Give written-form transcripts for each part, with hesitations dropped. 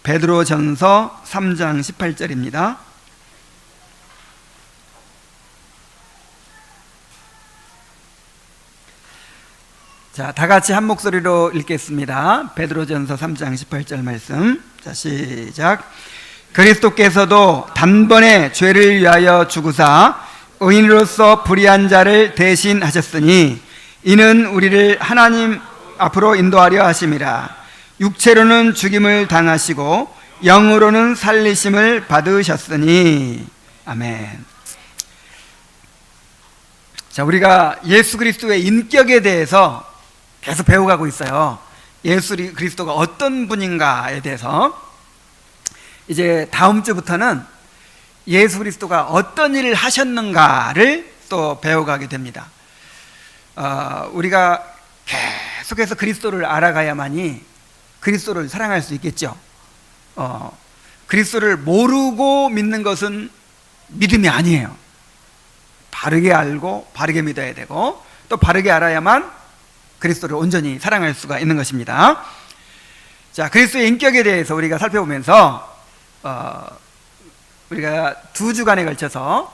베드로전서 3장 18절입니다. 자, 다 같이 한 목소리로 읽겠습니다. 베드로전서 3장 18절 말씀. 자, 시작. 그리스도께서도 단번에 죄를 위하여 죽으사 의인으로서 불의한 자를 대신하셨으니 이는 우리를 하나님 앞으로 인도하려 하심이라. 육체로는 죽임을 당하시고 영으로는 살리심을 받으셨으니. 아멘. 자, 우리가 예수 그리스도의 인격에 대해서 계속 배워가고 있어요. 예수 그리스도가 어떤 분인가에 대해서. 이제 다음 주부터는 예수 그리스도가 어떤 일을 하셨는가를 또 배워가게 됩니다. 우리가 계속해서 그리스도를 알아가야만이 그리스도를 사랑할 수 있겠죠. 그리스도를 모르고 믿는 것은 믿음이 아니에요. 바르게 알고 바르게 믿어야 되고 또 바르게 알아야만 그리스도를 온전히 사랑할 수가 있는 것입니다. 자, 그리스도의 인격에 대해서 우리가 살펴보면서 우리가 두 주간에 걸쳐서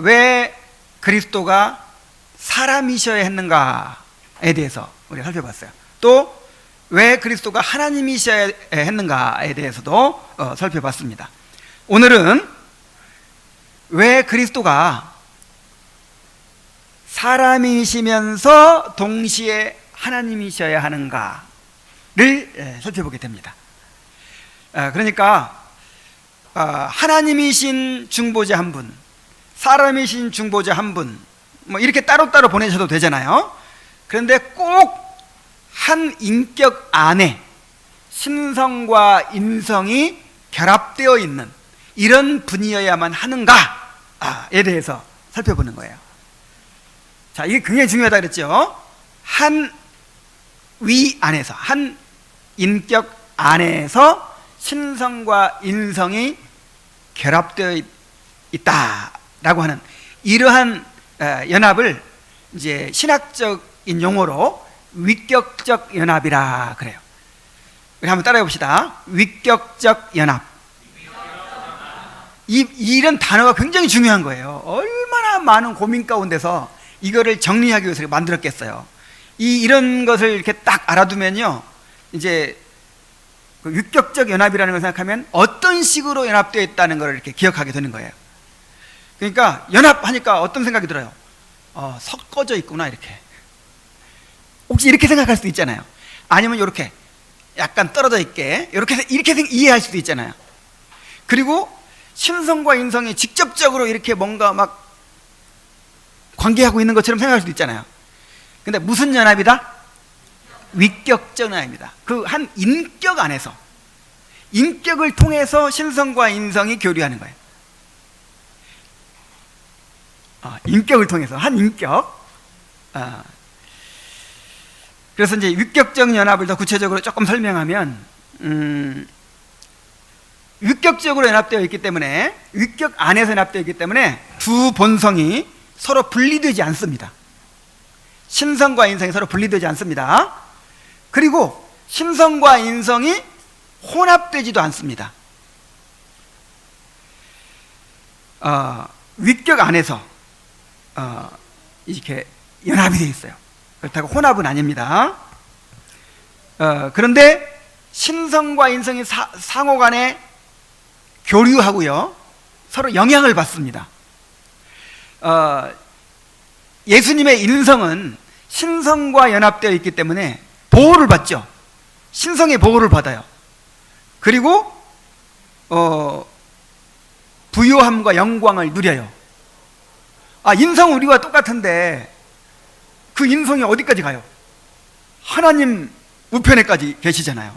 왜 그리스도가 사람이셔야 했는가에 대해서 우리가 살펴봤어요. 또 왜 그리스도가 하나님이셔야 했는가에 대해서도 살펴봤습니다. 오늘은 왜 그리스도가 사람이시면서 동시에 하나님이셔야 하는가를 살펴보게 됩니다. 그러니까 하나님이신 중보자 한 분, 사람이신 중보자 한 분, 뭐 이렇게 따로따로 보내셔도 되잖아요. 그런데 꼭 한 인격 안에 신성과 인성이 결합되어 있는 이런 분이어야만 하는가에 대해서 살펴보는 거예요. 자, 이게 굉장히 중요하다 그랬죠. 한 위 안에서, 한 인격 안에서 신성과 인성이 결합되어 있다라고 하는 이러한 연합을 이제 신학적인 용어로 위격적 연합이라 그래요. 우리 한번 따라해 봅시다. 위격적 연합. 이런 단어가 굉장히 중요한 거예요. 얼마나 많은 고민 가운데서 이거를 정리하기 위해서 만들었겠어요. 이런 것을 이렇게 딱 알아두면요, 이제 그 위격적 연합이라는 걸 생각하면 어떤 식으로 연합되어 있다는 걸 이렇게 기억하게 되는 거예요. 그러니까 연합하니까 어떤 생각이 들어요? 섞어져 있구나, 이렇게. 혹시 이렇게 생각할 수도 있잖아요. 아니면 이렇게 약간 떨어져 있게 이렇게 이해할 수도 있잖아요. 그리고 신성과 인성이 직접적으로 이렇게 뭔가 막 관계하고 있는 것처럼 생각할 수도 있잖아요. 근데 무슨 연합이다? 위격적 연합입니다. 그 한 인격 안에서, 인격을 통해서 신성과 인성이 교류하는 거예요. 인격을 통해서, 한 인격. 그래서 이제 위격적 연합을 더 구체적으로 조금 설명하면, 위격적으로 연합되어 있기 때문에, 위격 안에서 연합되어 있기 때문에 두 본성이 서로 분리되지 않습니다. 신성과 인성이 서로 분리되지 않습니다. 그리고 신성과 인성이 혼합되지도 않습니다. 위격 안에서 이렇게 연합이 되어 있어요. 그렇다고 혼합은 아닙니다. 그런데 신성과 인성이 상호 간에 교류하고요, 서로 영향을 받습니다. 예수님의 인성은 신성과 연합되어 있기 때문에 보호를 받죠. 신성의 보호를 받아요. 그리고 부요함과 영광을 누려요. 인성은 우리와 똑같은데 그 인성이 어디까지 가요? 하나님 우편에까지 계시잖아요.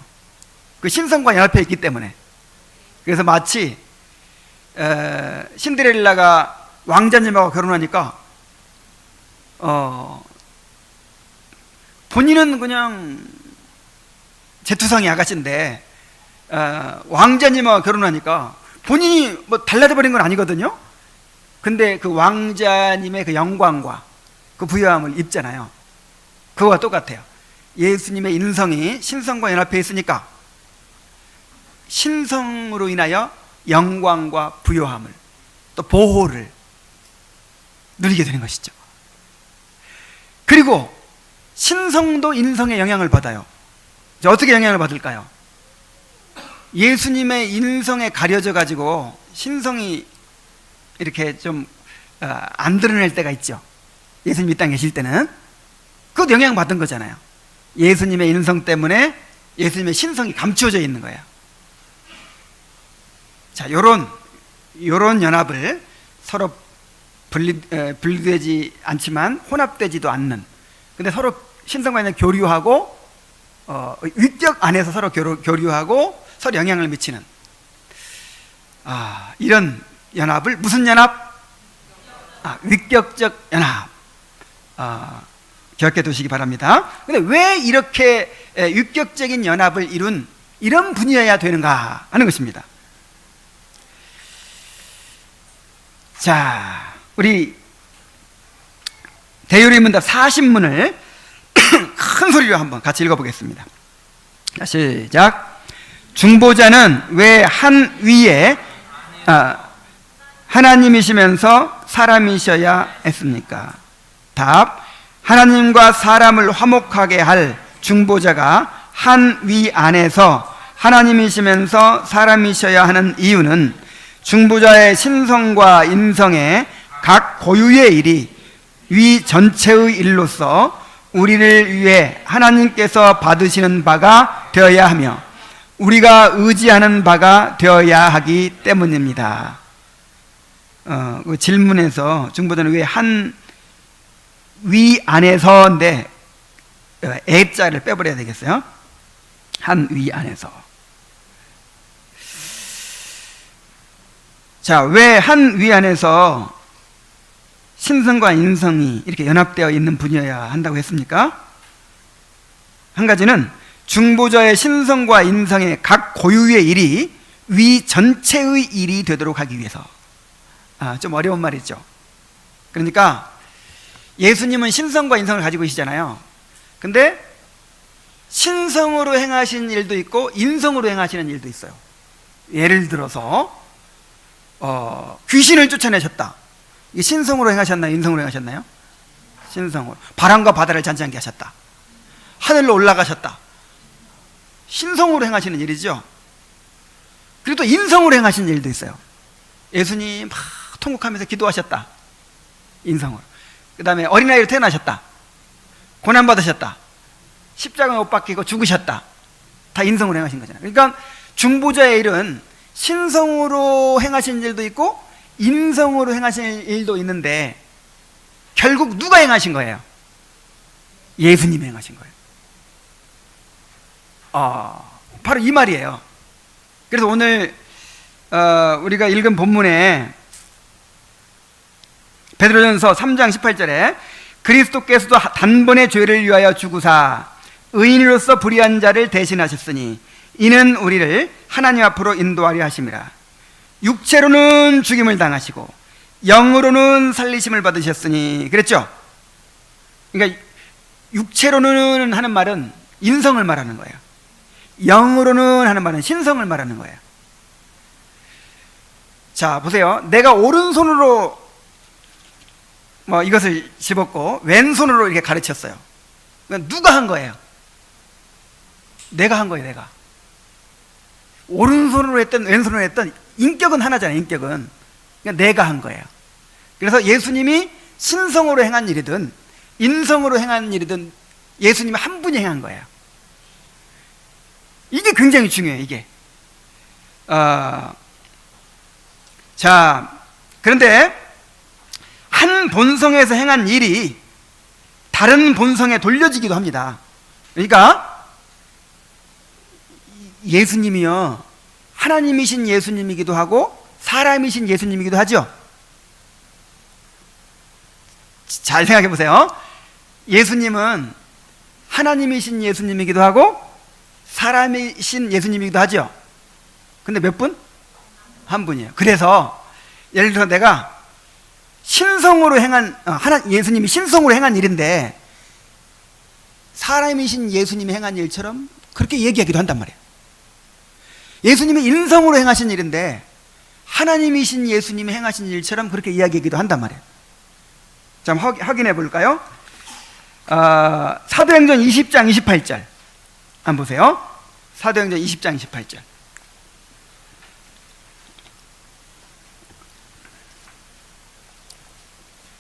그 신성과 연합해 있기 때문에. 그래서 마치 신데렐라가 왕자님하고 결혼하니까 본인은 그냥 제투성이 아가씨인데 왕자님하고 결혼하니까 본인이 뭐 달라져 버린 건 아니거든요. 근데 그 왕자님의 그 영광과 그 부요함을 입잖아요. 그거와 똑같아요. 예수님의 인성이 신성과 연합해 있으니까 신성으로 인하여 영광과 부요함을 또 보호를 누리게 되는 것이죠. 그리고 신성도 인성의 영향을 받아요. 어떻게 영향을 받을까요? 예수님의 인성에 가려져 가지고 신성이 이렇게 좀 안 드러낼 때가 있죠. 예수님 이 땅에 계실 때는 그것도 영향받은 거잖아요. 예수님의 인성 때문에 예수님의 신성이 감추어져 있는 거예요. 자, 요런 연합을 서로 분리되지 않지만 혼합되지도 않는, 근데 서로 신성과 인성을 교류하고 위격 안에서 서로 교류하고 서로 영향을 미치는 이런 연합을 무슨 연합? 위격적 연합. 기억해 두시기 바랍니다. 근데 왜 이렇게 위격적인 연합을 이룬 이런 분이어야 되는가 하는 것입니다. 자, 우리 대유리문답 40문을 큰 소리로 한번 같이 읽어보겠습니다. 시작. 중보자는 왜 한 위에 하나님이시면서 사람이셔야 했습니까? 답. 하나님과 사람을 화목하게 할 중보자가 한 위 안에서 하나님이시면서 사람이셔야 하는 이유는 중보자의 신성과 인성의 각 고유의 일이 위 전체의 일로서 우리를 위해 하나님께서 받으시는 바가 되어야 하며 우리가 의지하는 바가 되어야 하기 때문입니다. 그 질문에서 중보자는 왜 한 위 안에서인데 애자를 빼버려야 되겠어요? 한 위 안에서. 자, 왜 한 위 안에서 신성과 인성이 이렇게 연합되어 있는 분이어야 한다고 했습니까? 한 가지는 중보자의 신성과 인성의 각 고유의 일이 위 전체의 일이 되도록 하기 위해서. 좀 어려운 말이죠. 그러니까 예수님은 신성과 인성을 가지고 계시잖아요. 근데 신성으로 행하신 일도 있고 인성으로 행하시는 일도 있어요. 예를 들어서 귀신을 쫓아내셨다. 이게 신성으로 행하셨나요? 인성으로 행하셨나요? 신성으로. 바람과 바다를 잔잔케 하셨다. 하늘로 올라가셨다. 신성으로 행하시는 일이죠. 그리고 또 인성으로 행하시는 일도 있어요. 예수님 막 통곡하면서 기도하셨다. 인성으로. 그 다음에 어린아이로 태어나셨다. 고난받으셨다. 십자가에 못 박히고 죽으셨다. 다 인성으로 행하신 거잖아요. 그러니까 중보자의 일은 신성으로 행하신 일도 있고 인성으로 행하신 일도 있는데 결국 누가 행하신 거예요? 예수님이 행하신 거예요. 바로 이 말이에요. 그래서 오늘 우리가 읽은 본문에 베드로전서 3장 18절에 그리스도께서도 단번에 죄를 위하여 죽으사 의인으로서 불의한 자를 대신하셨으니 이는 우리를 하나님 앞으로 인도하려 하심이라. 육체로는 죽임을 당하시고 영으로는 살리심을 받으셨으니 그랬죠? 그러니까 육체로는 하는 말은 인성을 말하는 거예요. 영으로는 하는 말은 신성을 말하는 거예요. 자, 보세요. 내가 오른손으로 이것을 집었고 왼손으로 이렇게 가르쳤어요. 그러니까 누가 한 거예요? 내가 한 거예요. 내가. 오른손으로 했던 왼손으로 했던 인격은 하나잖아요. 인격은. 그러니까 내가 한 거예요. 그래서 예수님이 신성으로 행한 일이든 인성으로 행한 일이든 예수님이 한 분이 행한 거예요. 이게 굉장히 중요해요. 이게. 자, 그런데 한 본성에서 행한 일이 다른 본성에 돌려지기도 합니다. 그러니까 예수님이요, 하나님이신 예수님이기도 하고 사람이신 예수님이기도 하죠. 잘 생각해 보세요. 예수님은 하나님이신 예수님이기도 하고 사람이신 예수님이기도 하죠. 근데 몇 분? 한 분이에요. 그래서 예를 들어 내가 신성으로 행한 예수님이 신성으로 행한 일인데 사람이신 예수님이 행한 일처럼 그렇게 얘기하기도 한단 말이에요. 예수님이 인성으로 행하신 일인데 하나님이신 예수님이 행하신 일처럼 그렇게 이야기하기도 한단 말이에요. 자, 한번 확인해 볼까요? 사도행전 20장 28절 한번 보세요. 사도행전 20장 28절.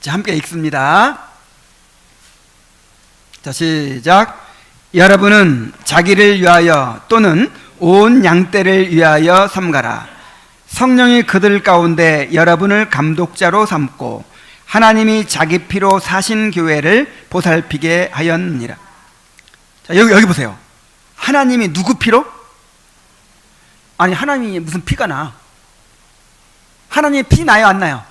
자, 함께 읽습니다. 자, 시작. 여러분은 자기를 위하여 또는 온 양떼를 위하여 삼가라. 성령이 그들 가운데 여러분을 감독자로 삼고 하나님이 자기 피로 사신 교회를 보살피게 하였느니라. 자, 여기 보세요. 하나님이 누구 피로? 아니, 하나님이 무슨 피가 나? 하나님의 피 나요, 안 나요?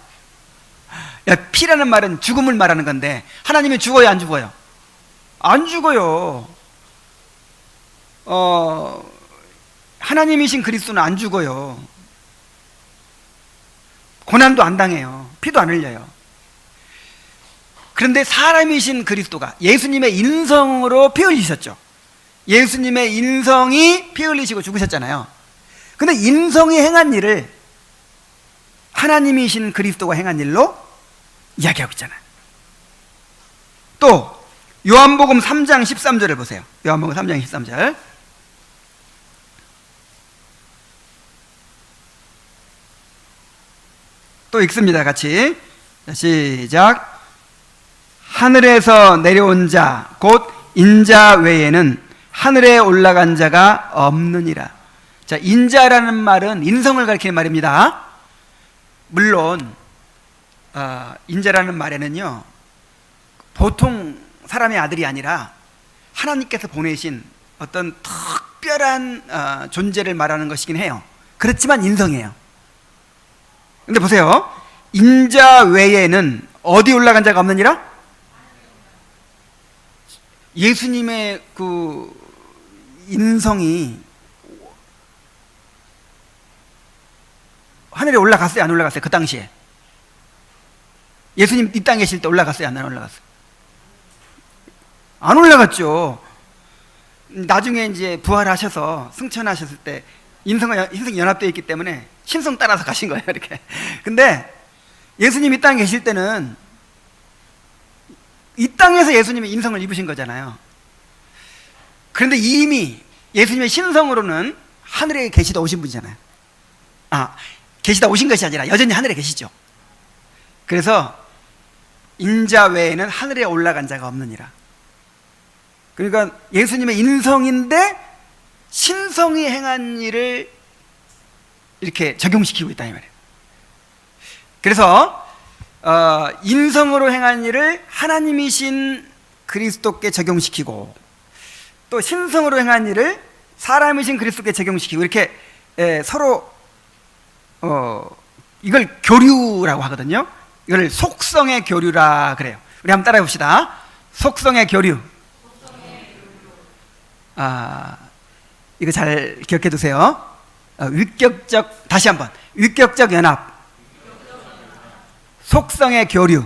야, 피라는 말은 죽음을 말하는 건데 하나님이 죽어요, 안 죽어요? 안 죽어요. 하나님이신 그리스도는 안 죽어요. 고난도 안 당해요. 피도 안 흘려요. 그런데 사람이신 그리스도가 예수님의 인성으로 피 흘리셨죠. 예수님의 인성이 피 흘리시고 죽으셨잖아요. 근데 인성이 행한 일을 하나님이신 그리스도가 행한 일로 이야기하고 있잖아요. 또 요한복음 3장 13절을 보세요. 요한복음 3장 13절. 또 읽습니다. 같이. 시작. 하늘에서 내려온 자 곧 인자 외에는 하늘에 올라간 자가 없느니라. 자, 인자라는 말은 인성을 가리키는 말입니다. 물론 인자라는 말에는요, 보통 사람의 아들이 아니라 하나님께서 보내신 어떤 특별한 존재를 말하는 것이긴 해요. 그렇지만 인성이에요. 근데 보세요. 인자 외에는 어디 올라간 자가 없느니라? 예수님의 그 인성이 하늘에 올라갔어요, 안 올라갔어요? 그 당시에 예수님 이 땅에 계실 때 올라갔어요, 안 올라갔어요? 안 올라갔죠. 나중에 이제 부활하셔서 승천하셨을 때 인성이 연합되어 있기 때문에 신성 따라서 가신 거예요, 이렇게. 근데 예수님 이 땅에 계실 때는 이 땅에서 예수님의 인성을 입으신 거잖아요. 그런데 이미 예수님의 신성으로는 하늘에 계시다 오신 분이잖아요. 계시다 오신 것이 아니라 여전히 하늘에 계시죠. 그래서 인자 외에는 하늘에 올라간 자가 없느니라. 그러니까 예수님의 인성인데 신성이 행한 일을 이렇게 적용시키고 있다 이 말이에요. 그래서 인성으로 행한 일을 하나님이신 그리스도께 적용시키고 또 신성으로 행한 일을 사람이신 그리스도께 적용시키고 이렇게 서로 이걸 교류라고 하거든요. 이걸 속성의 교류라 그래요. 우리 한번 따라해 봅시다. 속성의 교류. 이거 잘 기억해 두세요. 다시 한번. 위격적 연합. 속성의 교류.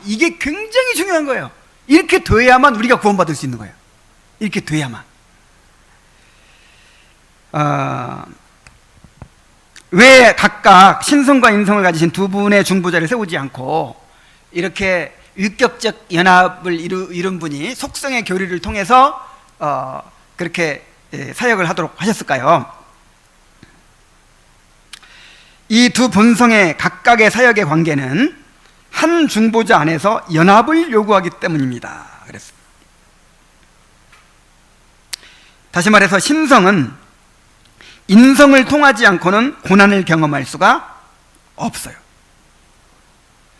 이게 굉장히 중요한 거예요. 이렇게 돼야만 우리가 구원받을 수 있는 거예요. 이렇게 돼야만. 왜 각각 신성과 인성을 가지신 두 분의 중보자를 세우지 않고 이렇게 위격적 연합을 이룬 분이 속성의 교류를 통해서 그렇게 사역을 하도록 하셨을까요? 이 두 본성의 각각의 사역의 관계는 한 중보자 안에서 연합을 요구하기 때문입니다. 그랬습니다. 다시 말해서 신성은 인성을 통하지 않고는 고난을 경험할 수가 없어요.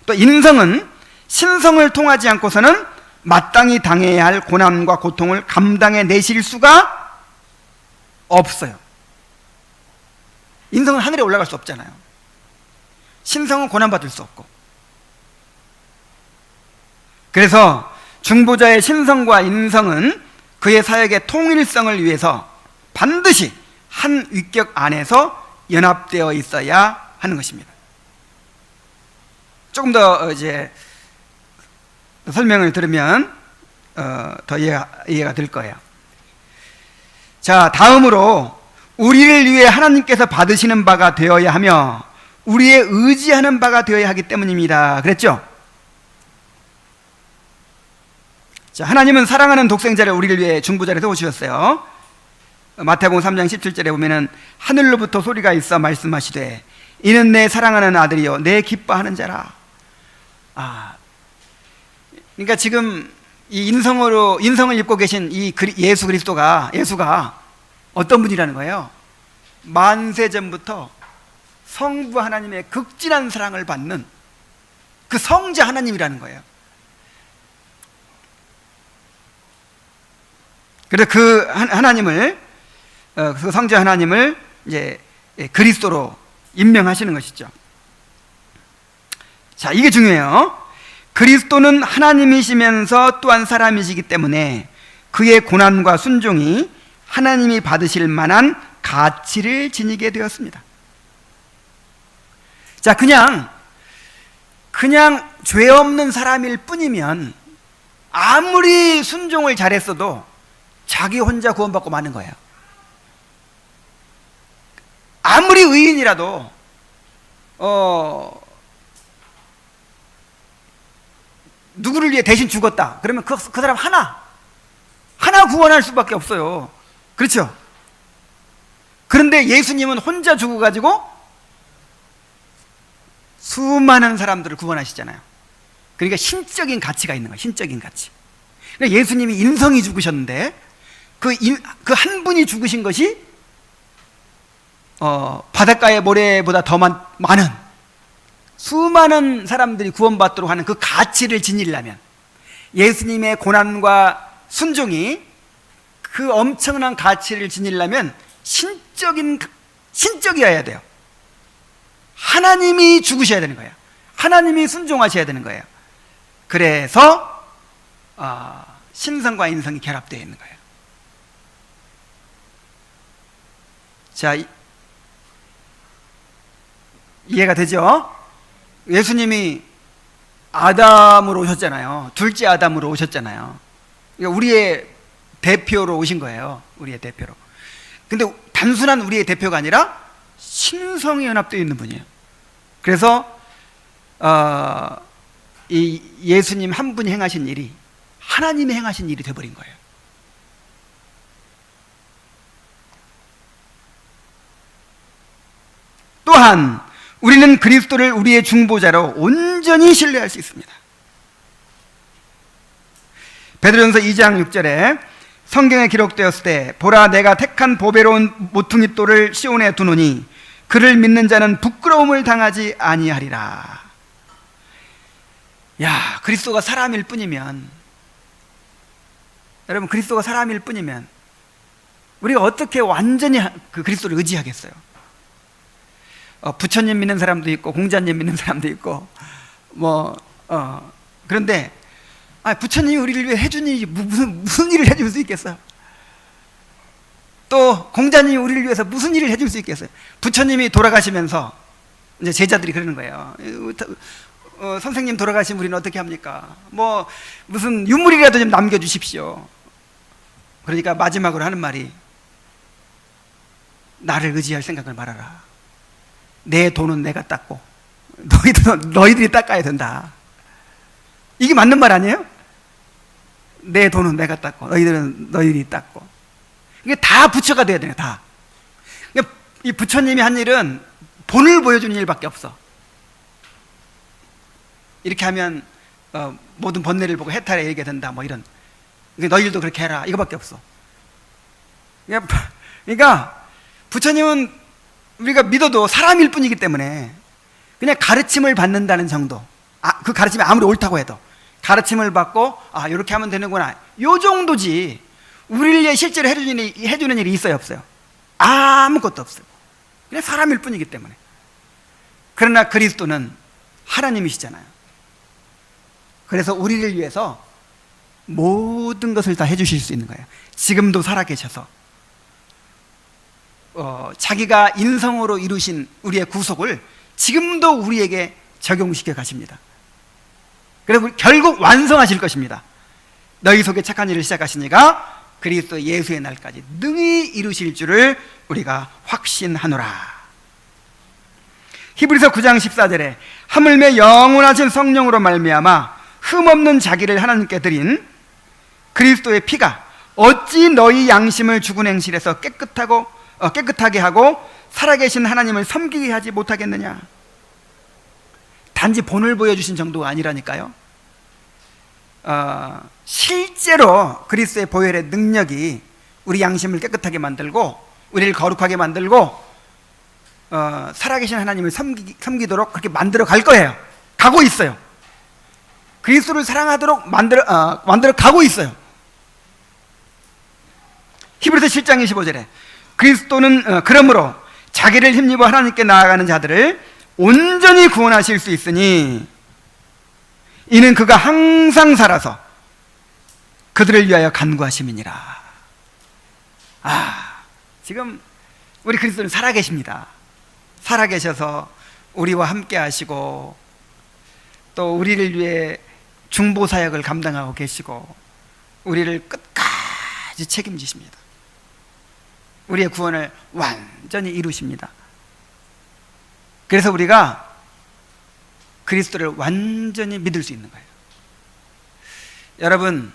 또 인성은 신성을 통하지 않고서는 마땅히 당해야 할 고난과 고통을 감당해 내실 수가 없어요. 인성은 하늘에 올라갈 수 없잖아요. 신성은 고난받을 수 없고. 그래서 중보자의 신성과 인성은 그의 사역의 통일성을 위해서 반드시 한 위격 안에서 연합되어 있어야 하는 것입니다. 조금 더 이제 설명을 들으면 더 이해가 될 거예요. 자, 다음으로 우리를 위해 하나님께서 받으시는 바가 되어야 하며 우리의 의지하는 바가 되어야 하기 때문입니다. 그랬죠? 자, 하나님은 사랑하는 독생자를 우리를 위해 중보자로 세우셨어요. 마태복음 3장 17절에 보면은 하늘로부터 소리가 있어 말씀하시되 이는 내 사랑하는 아들이요 내 기뻐하는 자라. 그러니까 지금 이 인성을 입고 계신 이 예수가 어떤 분이라는 거예요? 만세 전부터 성부 하나님의 극진한 사랑을 받는 그 성자 하나님이라는 거예요. 그래서 그 하나님을, 그 성자 하나님을 이제 그리스도로 임명하시는 것이죠. 자, 이게 중요해요. 그리스도는 하나님이시면서 또한 사람이시기 때문에 그의 고난과 순종이 하나님이 받으실 만한 가치를 지니게 되었습니다. 자, 그냥 죄 없는 사람일 뿐이면 아무리 순종을 잘했어도 자기 혼자 구원받고 마는 거예요. 아무리 의인이라도 누구를 위해 대신 죽었다 그러면 그 사람 하나 구원할 수밖에 없어요. 그렇죠? 그런데 예수님은 혼자 죽어가지고 수많은 사람들을 구원하시잖아요. 그러니까 신적인 가치가 있는 거예요. 신적인 가치. 그러니까 예수님이 인성이 죽으셨는데 그 한 분이 죽으신 것이 바닷가의 모래보다 더 많은 수많은 사람들이 구원받도록 하는 그 가치를 지니려면 예수님의 고난과 순종이 그 엄청난 가치를 지니려면 신적이어야 돼요. 하나님이 죽으셔야 되는 거예요. 하나님이 순종하셔야 되는 거예요. 그래서 신성과 인성이 결합되어 있는 거예요. 자, 이해가 되죠? 예수님이 아담으로 오셨잖아요. 둘째 아담으로 오셨잖아요. 그러니까 우리의 대표로 오신 거예요. 우리의 대표로. 근데 단순한 우리의 대표가 아니라 신성이 연합되어 있는 분이에요. 그래서 이 예수님 한 분이 행하신 일이 하나님이 행하신 일이 되어버린 거예요. 또한 우리는 그리스도를 우리의 중보자로 온전히 신뢰할 수 있습니다. 베드로전서 2장 6절에 성경에 기록되었을 때 보라 내가 택한 보배로운 모퉁이 돌을 시온에 두노니 그를 믿는 자는 부끄러움을 당하지 아니하리라. 야, 그리스도가 사람일 뿐이면, 여러분 그리스도가 사람일 뿐이면 우리가 어떻게 완전히 그 그리스도를 의지하겠어요? 부처님 믿는 사람도 있고 공자님 믿는 사람도 있고 그런데 부처님이 우리를 위해 해준 일이 무슨 일을 해줄 수 있겠어요? 또 공자님이 우리를 위해서 무슨 일을 해줄 수 있겠어요? 부처님이 돌아가시면서 이제 제자들이 그러는 거예요. 선생님 돌아가시면 우리는 어떻게 합니까? 무슨 유물이라도 좀 남겨주십시오. 그러니까 마지막으로 하는 말이 나를 의지할 생각을 말아라. 내 돈은 내가 닦고 너희들이 닦아야 된다. 이게 맞는 말 아니에요? 내 돈은 내가 닦고 너희들이 닦고. 이게 다 부처가 돼야 돼요. 다. 이 부처님이 한 일은 본을 보여주는 일밖에 없어. 이렇게 하면 모든 번뇌를 보고 해탈에 이르게 된다. 이런. 너희들도 그렇게 해라. 이거밖에 없어. 그러니까 부처님은 우리가 믿어도 사람일 뿐이기 때문에 그냥 가르침을 받는다는 정도. 그 가르침이 아무리 옳다고 해도 가르침을 받고 이렇게 하면 되는구나. 요 정도지. 우리를 위해 실제로 해주는 일이 있어요, 없어요? 아무것도 없어요. 그냥 사람일 뿐이기 때문에. 그러나 그리스도는 하나님이시잖아요. 그래서 우리를 위해서 모든 것을 다 해주실 수 있는 거예요. 지금도 살아계셔서 자기가 인성으로 이루신 우리의 구속을 지금도 우리에게 적용시켜 가십니다. 그리고 결국 완성하실 것입니다. 너희 속에 착한 일을 시작하시니까 그리스도 예수의 날까지 능히 이루실 줄을 우리가 확신하노라. 히브리서 9장 14절에 하물며 영원하신 성령으로 말미암아 흠없는 자기를 하나님께 드린 그리스도의 피가 어찌 너희 양심을 죽은 행실에서 깨끗하게 하고 살아계신 하나님을 섬기게 하지 못하겠느냐. 단지 본을 보여주신 정도가 아니라니까요. 실제로 그리스도의 보혈의 능력이 우리 양심을 깨끗하게 만들고 우리를 거룩하게 만들고 살아계신 하나님을 섬기도록 그렇게 만들어 갈 거예요. 가고 있어요. 그리스도를 사랑하도록 만들어 가고 있어요. 히브리서 7장 25절에 그리스도는 그러므로 자기를 힘입어 하나님께 나아가는 자들을 온전히 구원하실 수 있으니 이는 그가 항상 살아서 그들을 위하여 간구하심이니라. 지금 우리 그리스도는 살아계십니다. 살아계셔서 우리와 함께 하시고 또 우리를 위해 중보사역을 감당하고 계시고 우리를 끝까지 책임지십니다. 우리의 구원을 완전히 이루십니다. 그래서 우리가 그리스도를 완전히 믿을 수 있는 거예요. 여러분,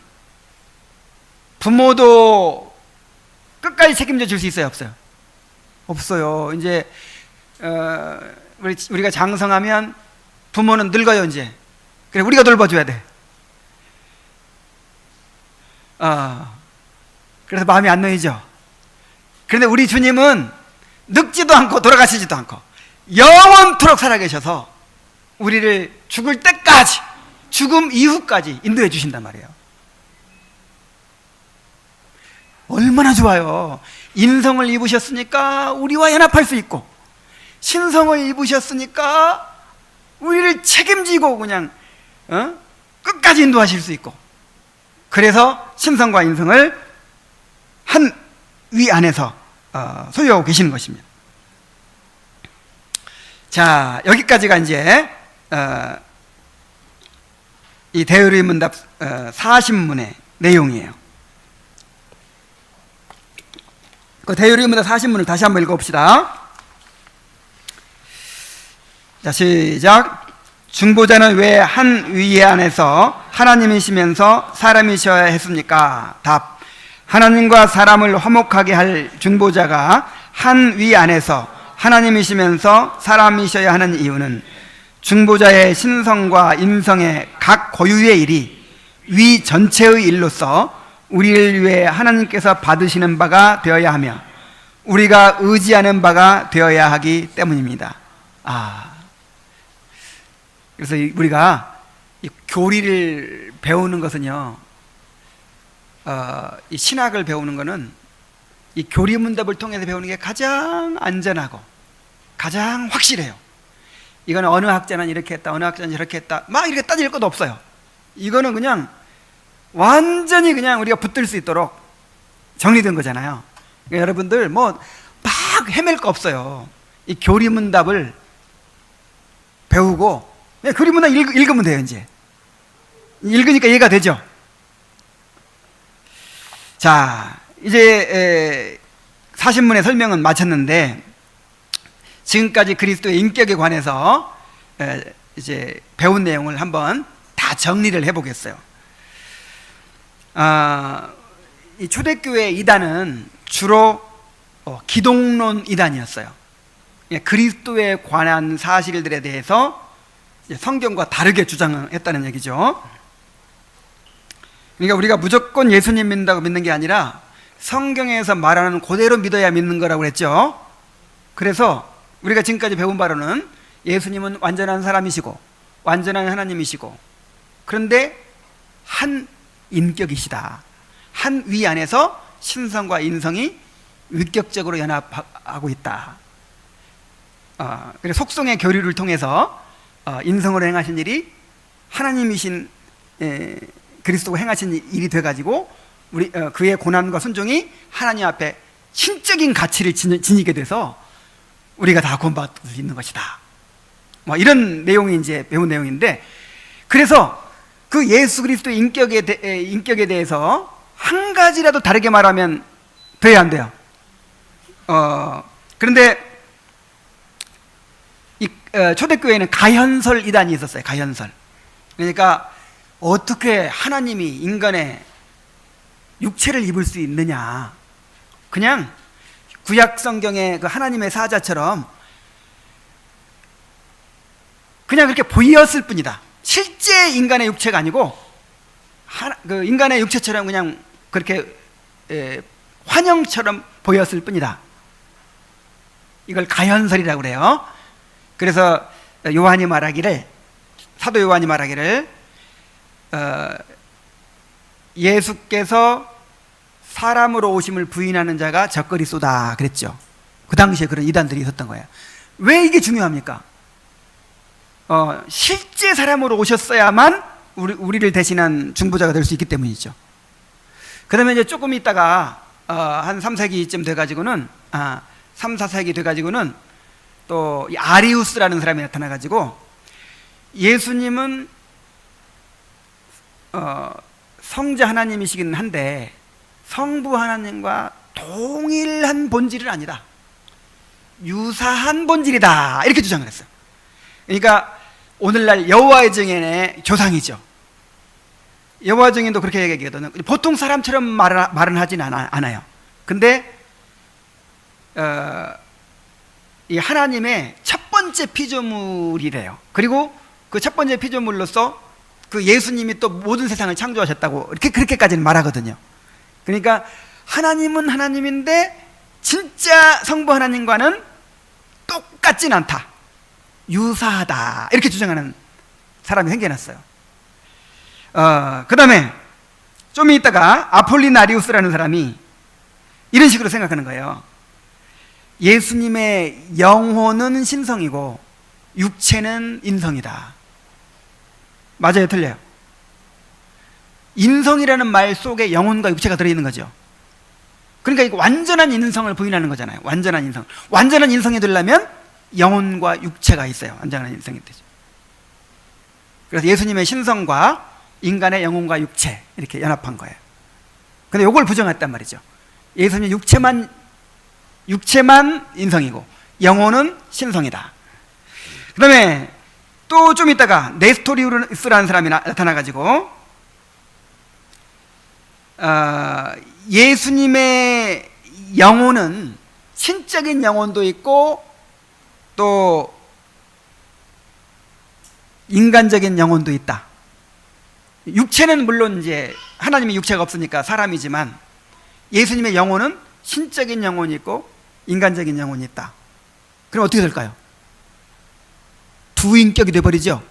부모도 끝까지 책임져 줄 수 있어요, 없어요? 없어요. 이제 우리가 장성하면 부모는 늙어요. 이제 그래 우리가 돌봐줘야 돼. 그래서 마음이 안 놓이죠. 그런데 우리 주님은 늙지도 않고 돌아가시지도 않고 영원토록 살아계셔서 우리를 죽을 때까지, 죽음 이후까지 인도해 주신단 말이에요. 얼마나 좋아요. 인성을 입으셨으니까 우리와 연합할 수 있고, 신성을 입으셨으니까 우리를 책임지고 그냥 끝까지 인도하실 수 있고, 그래서 신성과 인성을 한 위 안에서 소유하고 계시는 것입니다. 자, 여기까지가 이제 이 대의문답 40문의 내용이에요. 그 대의문답 40문을 다시 한번 읽어봅시다. 자, 시작. 중보자는 왜 한 위에 안에서 하나님이시면서 사람이셔야 했습니까? 답. 하나님과 사람을 화목하게 할 중보자가 한 위 안에서 하나님이시면서 사람이셔야 하는 이유는 중보자의 신성과 인성의 각 고유의 일이 위 전체의 일로서 우리를 위해 하나님께서 받으시는 바가 되어야 하며 우리가 의지하는 바가 되어야 하기 때문입니다. 그래서 우리가 이 교리를 배우는 것은요, 이 신학을 배우는 것은 이 교리문답을 통해서 배우는 게 가장 안전하고 가장 확실해요. 이거는 어느 학자는 이렇게 했다, 어느 학자는 저렇게 했다, 막 이렇게 따질 것도 없어요. 이거는 그냥 완전히 그냥 우리가 붙들 수 있도록 정리된 거잖아요. 그러니까 여러분들 뭐 막 헤맬 거 없어요. 이 교리문답을 배우고 그냥 교리문답 읽으면 돼요. 이제 읽으니까 이해가 되죠. 자, 이제 40문의 설명은 마쳤는데 지금까지 그리스도의 인격에 관해서 이제 배운 내용을 한번 다 정리를 해보겠어요. 이 초대교회 이단은 주로 기독론 이단이었어요. 그리스도에 관한 사실들에 대해서 성경과 다르게 주장했다는 얘기죠. 그러니까 우리가 무조건 예수님 믿는다고 믿는 게 아니라 성경에서 말하는 그대로 믿어야 믿는 거라고 했죠. 그래서 우리가 지금까지 배운 바로는 예수님은 완전한 사람이시고 완전한 하나님이시고 그런데 한 인격이시다. 한 위 안에서 신성과 인성이 위격적으로 연합하고 있다. 그래서 속성의 교류를 통해서 인성으로 행하신 일이 하나님이신 그리스도가 행하신 일이 돼가지고 우리 그의 고난과 순종이 하나님 앞에 신적인 가치를 지니게 돼서 우리가 다 구원받을 수 있는 것이다. 뭐 이런 내용이 이제 배운 내용인데, 그래서 그 예수 그리스도의 인격에 대해서 한 가지라도 다르게 말하면 돼야 안 돼요? 그런데 초대교회에는 가현설 이단이 있었어요. 가현설. 그러니까 어떻게 하나님이 인간의 육체를 입을 수 있느냐, 그냥 구약 성경의 그 하나님의 사자처럼 그냥 그렇게 보였을 뿐이다. 실제 인간의 육체가 아니고 그 인간의 육체처럼 그냥 그렇게 환영처럼 보였을 뿐이다. 이걸 가현설이라고 그래요. 그래서 요한이 말하기를, 사도 요한이 말하기를 예수께서 사람으로 오심을 부인하는 자가 적그리스도다 그랬죠. 그 당시에 그런 이단들이 있었던 거예요. 왜 이게 중요합니까? 실제 사람으로 오셨어야만 우리를 대신한 중보자가 될 수 있기 때문이죠. 그 다음에 이제 조금 있다가 한 3세기쯤 돼가지고는 3, 4세기 돼가지고는 또 아리우스라는 사람이 나타나가지고 예수님은 성자 하나님이시긴 한데 성부 하나님과 동일한 본질은 아니다, 유사한 본질이다, 이렇게 주장을 했어요. 그러니까 오늘날 여호와의 증인의 조상이죠. 여호와 증인도 그렇게 얘기하거든요. 보통 사람처럼 말은 하진 않아요. 근데 이 하나님의 첫 번째 피조물이래요. 그리고 그 첫 번째 피조물로서 그 예수님이 또 모든 세상을 창조하셨다고 그렇게까지는 말하거든요. 그러니까 하나님은 하나님인데 진짜 성부 하나님과는 똑같진 않다, 유사하다, 이렇게 주장하는 사람이 생겨났어요. 그 다음에 좀 있다가 아폴리나리우스라는 사람이 이런 식으로 생각하는 거예요. 예수님의 영혼은 신성이고 육체는 인성이다. 맞아요, 틀려요? 인성이라는 말 속에 영혼과 육체가 들어있는 거죠. 그러니까 이거 완전한 인성을 부인하는 거잖아요. 완전한 인성. 완전한 인성이 되려면 영혼과 육체가 있어야 완전한 인성이 되죠. 그래서 예수님의 신성과 인간의 영혼과 육체, 이렇게 연합한 거예요. 근데 이걸 부정했단 말이죠. 예수님 육체만 인성이고 영혼은 신성이다. 그 다음에 또 좀 있다가 네스토리우스라는 사람이 나타나가지고 예수님의 영혼은 신적인 영혼도 있고 또 인간적인 영혼도 있다. 육체는 물론 이제 하나님의 육체가 없으니까 사람이지만 예수님의 영혼은 신적인 영혼이 있고 인간적인 영혼이 있다. 그럼 어떻게 될까요? 두 인격이 돼버리죠.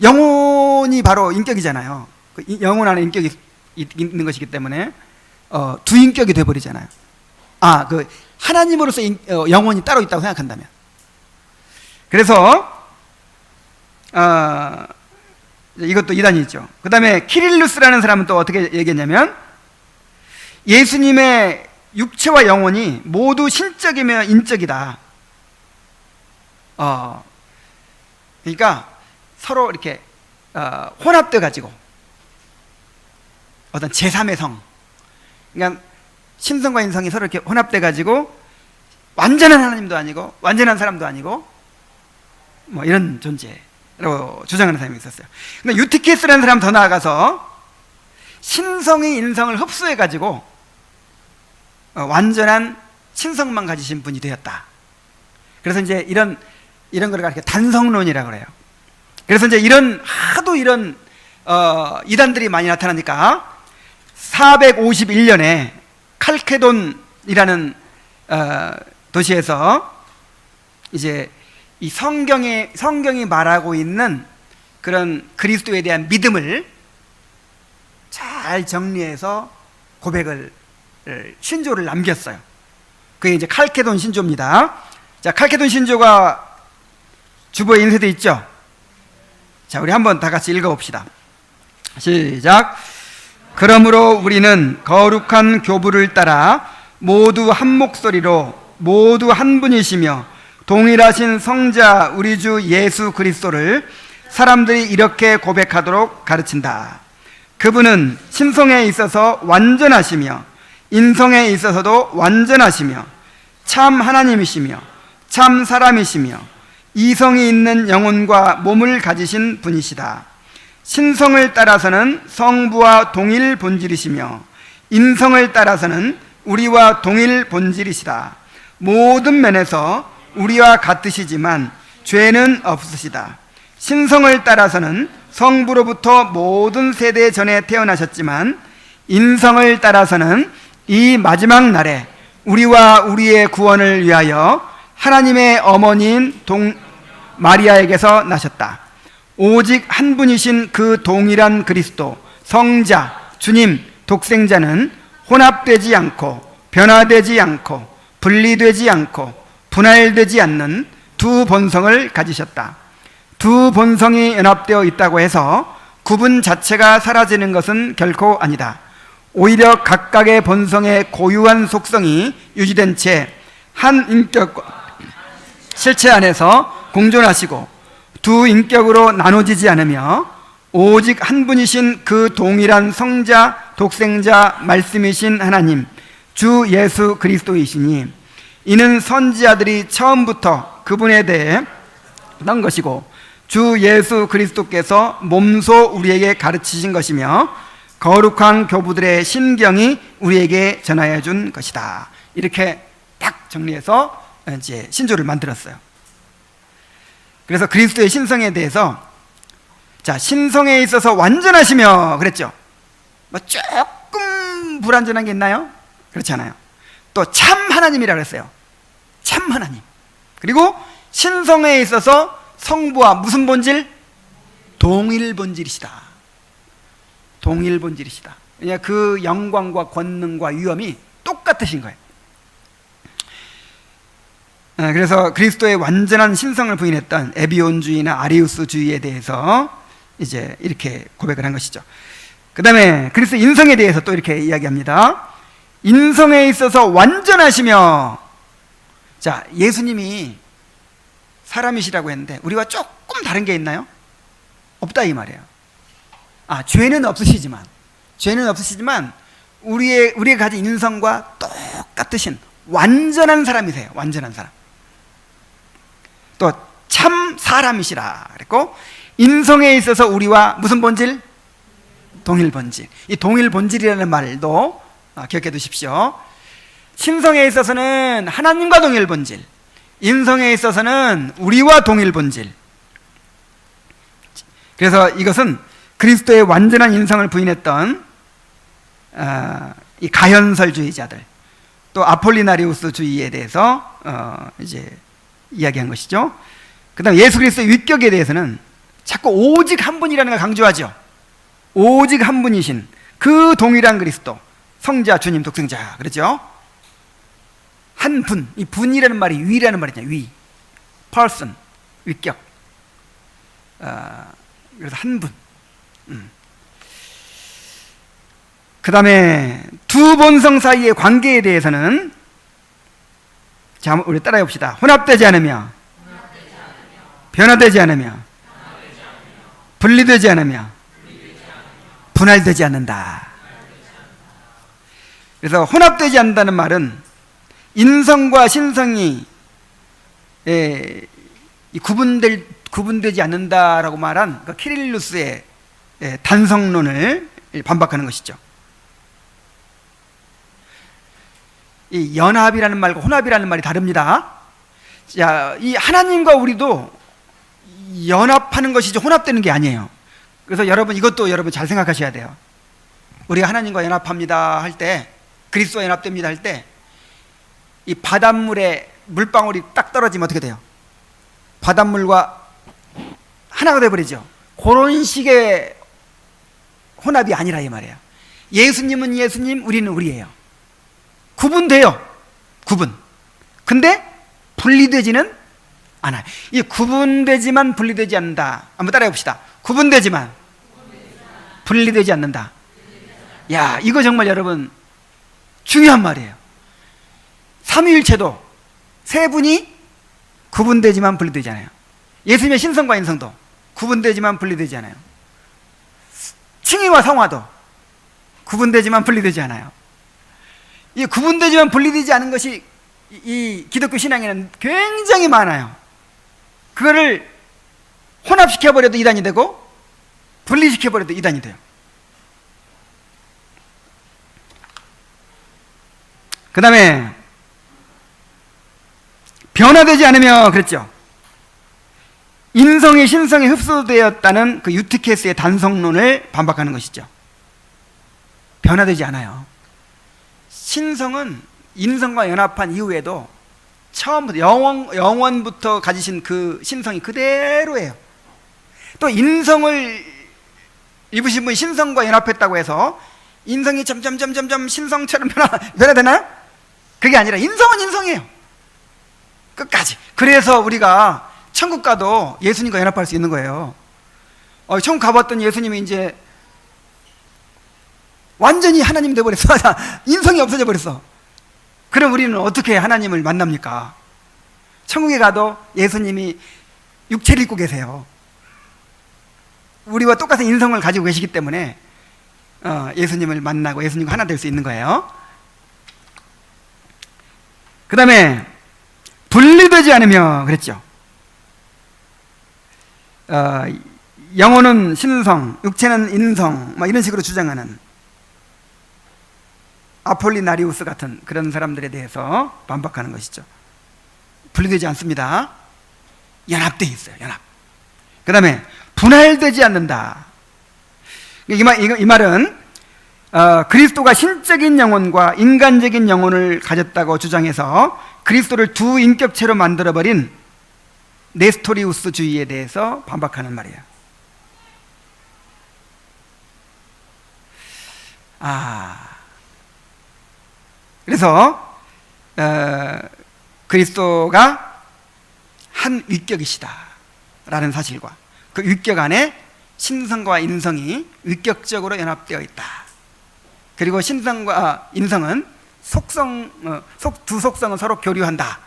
영혼이 바로 인격이잖아요. 영혼 안에 인격이 있는 것이기 때문에 두 인격이 돼버리잖아요. 그 하나님으로서 영혼이 따로 있다고 생각한다면. 그래서 이것도 이단이 있죠. 그 다음에 키릴루스라는 사람은 또 어떻게 얘기했냐면 예수님의 육체와 영혼이 모두 신적이며 인적이다. 그러니까 서로 이렇게 혼합돼 가지고 어떤 제3의 성, 그러니까 신성과 인성이 서로 이렇게 혼합돼 가지고 완전한 하나님도 아니고 완전한 사람도 아니고 뭐 이런 존재로 주장하는 사람이 있었어요. 근데 유티케스라는 사람 더 나아가서 신성이 인성을 흡수해 가지고 완전한 신성만 가지신 분이 되었다. 그래서 이제 이런 걸 이렇게 단성론이라고 그래요. 그래서 이제 하도 이런 이단들이 많이 나타나니까 451년에 칼케돈이라는 도시에서 이제 이 성경이 말하고 있는 그런 그리스도에 대한 믿음을 잘 정리해서 신조를 남겼어요. 그게 이제 칼케돈 신조입니다. 자, 칼케돈 신조가 주보에 인쇄되어 있죠? 자, 우리 한번 다 같이 읽어봅시다. 시작. 그러므로 우리는 거룩한 교부를 따라 모두 한 목소리로 모두 한 분이시며 동일하신 성자 우리 주 예수 그리스도를 사람들이 이렇게 고백하도록 가르친다. 그분은 신성에 있어서 완전하시며 인성에 있어서도 완전하시며 참 하나님이시며 참 사람이시며 이성이 있는 영혼과 몸을 가지신 분이시다. 신성을 따라서는 성부와 동일 본질이시며 인성을 따라서는 우리와 동일 본질이시다. 모든 면에서 우리와 같으시지만 죄는 없으시다. 신성을 따라서는 성부로부터 모든 세대 전에 태어나셨지만 인성을 따라서는 이 마지막 날에 우리와 우리의 구원을 위하여 하나님의 어머니인 마리아에게서 나셨다. 오직 한 분이신 그 동일한 그리스도, 성자, 주님, 독생자는 혼합되지 않고 변화되지 않고 분리되지 않고 분할되지 않는 두 본성을 가지셨다. 두 본성이 연합되어 있다고 해서 구분 자체가 사라지는 것은 결코 아니다. 오히려 각각의 본성의 고유한 속성이 유지된 채 한 인격과 실체 안에서 공존하시고 두 인격으로 나눠지지 않으며 오직 한 분이신 그 동일한 성자, 독생자, 말씀이신 하나님, 주 예수 그리스도이시니 이는 선지자들이 처음부터 그분에 대해 던 것이고 주 예수 그리스도께서 몸소 우리에게 가르치신 것이며 거룩한 교부들의 신경이 우리에게 전하여 준 것이다. 이렇게 딱 정리해서 이제 신조를 만들었어요. 그래서 그리스도의 신성에 대해서 자, 신성에 있어서 완전하시며 그랬죠. 뭐 조금 불완전한 게 있나요? 그렇지 않아요. 또 참 하나님이라 그랬어요. 참 하나님. 그리고 신성에 있어서 성부와 무슨 본질? 동일 본질이시다. 동일 본질이시다. 그냥 그 영광과 권능과 위엄이 똑같으신 거예요. 그래서 그리스도의 완전한 신성을 부인했던 에비온주의나 아리우스주의에 대해서 이제 이렇게 고백을 한 것이죠. 그 다음에 그리스도 인성에 대해서 또 이렇게 이야기합니다. 인성에 있어서 완전하시며, 자, 예수님이 사람이시라고 했는데 우리와 조금 다른 게 있나요? 없다 이 말이에요. 죄는 없으시지만 우리가 가진 인성과 똑같으신 완전한 사람이세요. 완전한 사람. 또 참 사람이시라 그랬고, 인성에 있어서 우리와 무슨 본질? 동일 본질. 이 동일 본질이라는 말도 기억해 두십시오. 신성에 있어서는 하나님과 동일 본질, 인성에 있어서는 우리와 동일 본질. 그래서 이것은 그리스도의 완전한 인성을 부인했던 이 가현설주의자들, 또 아폴리나리우스주의에 대해서 이제 이야기한 것이죠. 그 다음에 예수 그리스도의 위격에 대해서는 자꾸 오직 한 분이라는 걸 강조하죠. 오직 한 분이신 그 동일한 그리스도, 성자, 주님, 독생자, 그렇죠? 한 분, 이 분이라는 말이 위라는 말이잖아요. 위, person, 위격. 그래서 한 분. 그 다음에 두 본성 사이의 관계에 대해서는, 자, 우리 따라해 봅시다. 혼합되지 않으며, 변화되지 않으며, 분리되지 않으며, 분할되지 않는다. 그래서 혼합되지 않는다는 말은 인성과 신성이 구분되지 않는다라고 말한 그 키릴루스의 단성론을 반박하는 것이죠. 이 연합이라는 말과 혼합이라는 말이 다릅니다. 자, 이 하나님과 우리도 연합하는 것이지 혼합되는 게 아니에요. 그래서 이것도 여러분 잘 생각하셔야 돼요. 우리가 하나님과 연합합니다 할 때, 그리스도와 연합됩니다 할 때, 이 바닷물에 물방울이 딱 떨어지면 어떻게 돼요? 바닷물과 하나가 돼버리죠. 그런 식의 혼합이 아니라 이 말이에요. 예수님은 예수님, 우리는 우리예요. 구분돼요. 구분. 근데 분리되지는 않아요. 이 구분되지만 분리되지 않는다. 한번 따라해 봅시다. 구분되지만 분리되지 않는다. 야, 이거 정말 여러분 중요한 말이에요. 삼위일체도 세 분이 구분되지만 분리되지 않아요. 예수님의 신성과 인성도 구분되지만 분리되지 않아요. 칭의와 성화도 구분되지만 분리되지 않아요. 이 구분되지만 분리되지 않은 것이 이 기독교 신앙에는 굉장히 많아요. 그거를 혼합시켜버려도 이단이 되고 분리시켜버려도 이단이 돼요. 그 다음에 변화되지 않으며 그랬죠. 인성이 신성에 흡수되었다는 그 유티케스의 단성론을 반박하는 것이죠. 변화되지 않아요. 신성은 인성과 연합한 이후에도 처음부터 영원부터 가지신 그 신성이 그대로예요. 또 인성을 입으신 분이 신성과 연합했다고 해서 인성이 점점 신성처럼 변화되나요? 그게 아니라 인성은 인성이에요. 끝까지. 그래서 우리가 천국 가도 예수님과 연합할 수 있는 거예요. 천국 가봤더니 예수님이 이제 완전히 하나님 되어버렸어. 인성이 없어져 버렸어. 그럼 우리는 어떻게 하나님을 만납니까? 천국에 가도 예수님이 육체를 입고 계세요. 우리와 똑같은 인성을 가지고 계시기 때문에 예수님을 만나고 예수님과 하나 될 수 있는 거예요. 그 다음에 분리되지 않으며 그랬죠. 영혼은 신성, 육체는 인성, 이런 식으로 주장하는 아폴리나리우스 같은 그런 사람들에 대해서 반박하는 것이죠. 분리되지 않습니다. 연합되어 있어요. 연합. 그 다음에 분할되지 않는다. 이 말은 그리스도가 신적인 영혼과 인간적인 영혼을 가졌다고 주장해서 그리스도를 두 인격체로 만들어버린 네스토리우스주의에 대해서 반박하는 말이에요. 그래서 그리스도가 한 위격이시다라는 사실과 그 위격 안에 신성과 인성이 위격적으로 연합되어 있다. 그리고 신성과 인성은 두 속성은 서로 교류한다.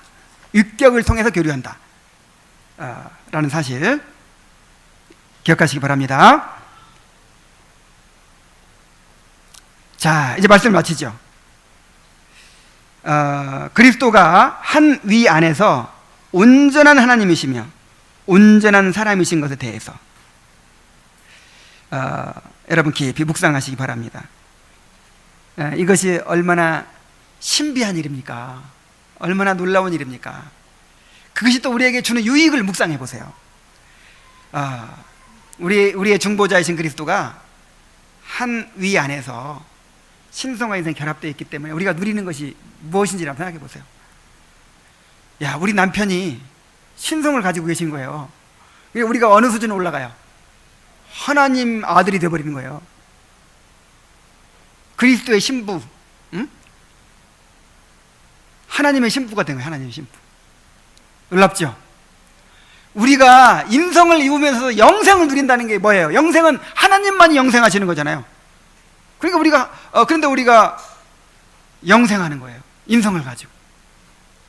위격을 통해서 교류한다. 라는 사실 기억하시기 바랍니다. 자, 이제 말씀을 마치죠. 그리스도가 한 위 안에서 온전한 하나님이시며 온전한 사람이신 것에 대해서 여러분 깊이 묵상하시기 바랍니다. 이것이 얼마나 신비한 일입니까? 얼마나 놀라운 일입니까? 그것이 또 우리에게 주는 유익을 묵상해 보세요. 우리의 중보자이신 그리스도가 한 위 안에서 신성과 인성이 결합되어 있기 때문에 우리가 누리는 것이 무엇인지 한번 생각해 보세요. 우리 남편이 신성을 가지고 계신 거예요. 우리가 어느 수준에 올라가요? 하나님 아들이 되어버리는 거예요. 그리스도의 신부, 하나님의 신부가 된 거예요. 하나님의 신부. 놀랍죠? 우리가 인성을 입으면서 영생을 누린다는 게 뭐예요? 영생은 하나님만이 영생하시는 거잖아요. 그러니까 그런데 우리가 영생하는 거예요. 인성을 가지고.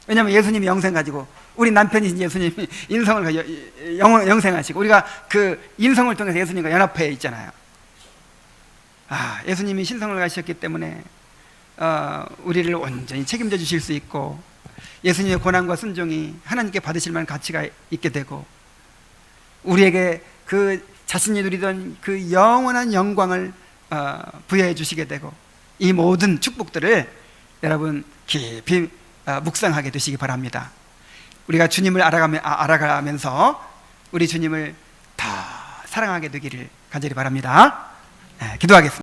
왜냐하면 예수님이 영생 가지고, 우리 남편이신 예수님이 인성을 가지고 영생하시고, 우리가 그 인성을 통해서 예수님과 연합해 있잖아요. 예수님이 신성을 가지셨기 때문에 우리를 온전히 책임져 주실 수 있고, 예수님의 고난과 순종이 하나님께 받으실 만한 가치가 있게 되고, 우리에게 그 자신이 누리던 그 영원한 영광을 부여해 주시게 되고, 이 모든 축복들을 여러분 깊이 묵상하게 되시기 바랍니다. 우리가 주님을 알아가면서 우리 주님을 더 사랑하게 되기를 간절히 바랍니다. 기도하겠습니다.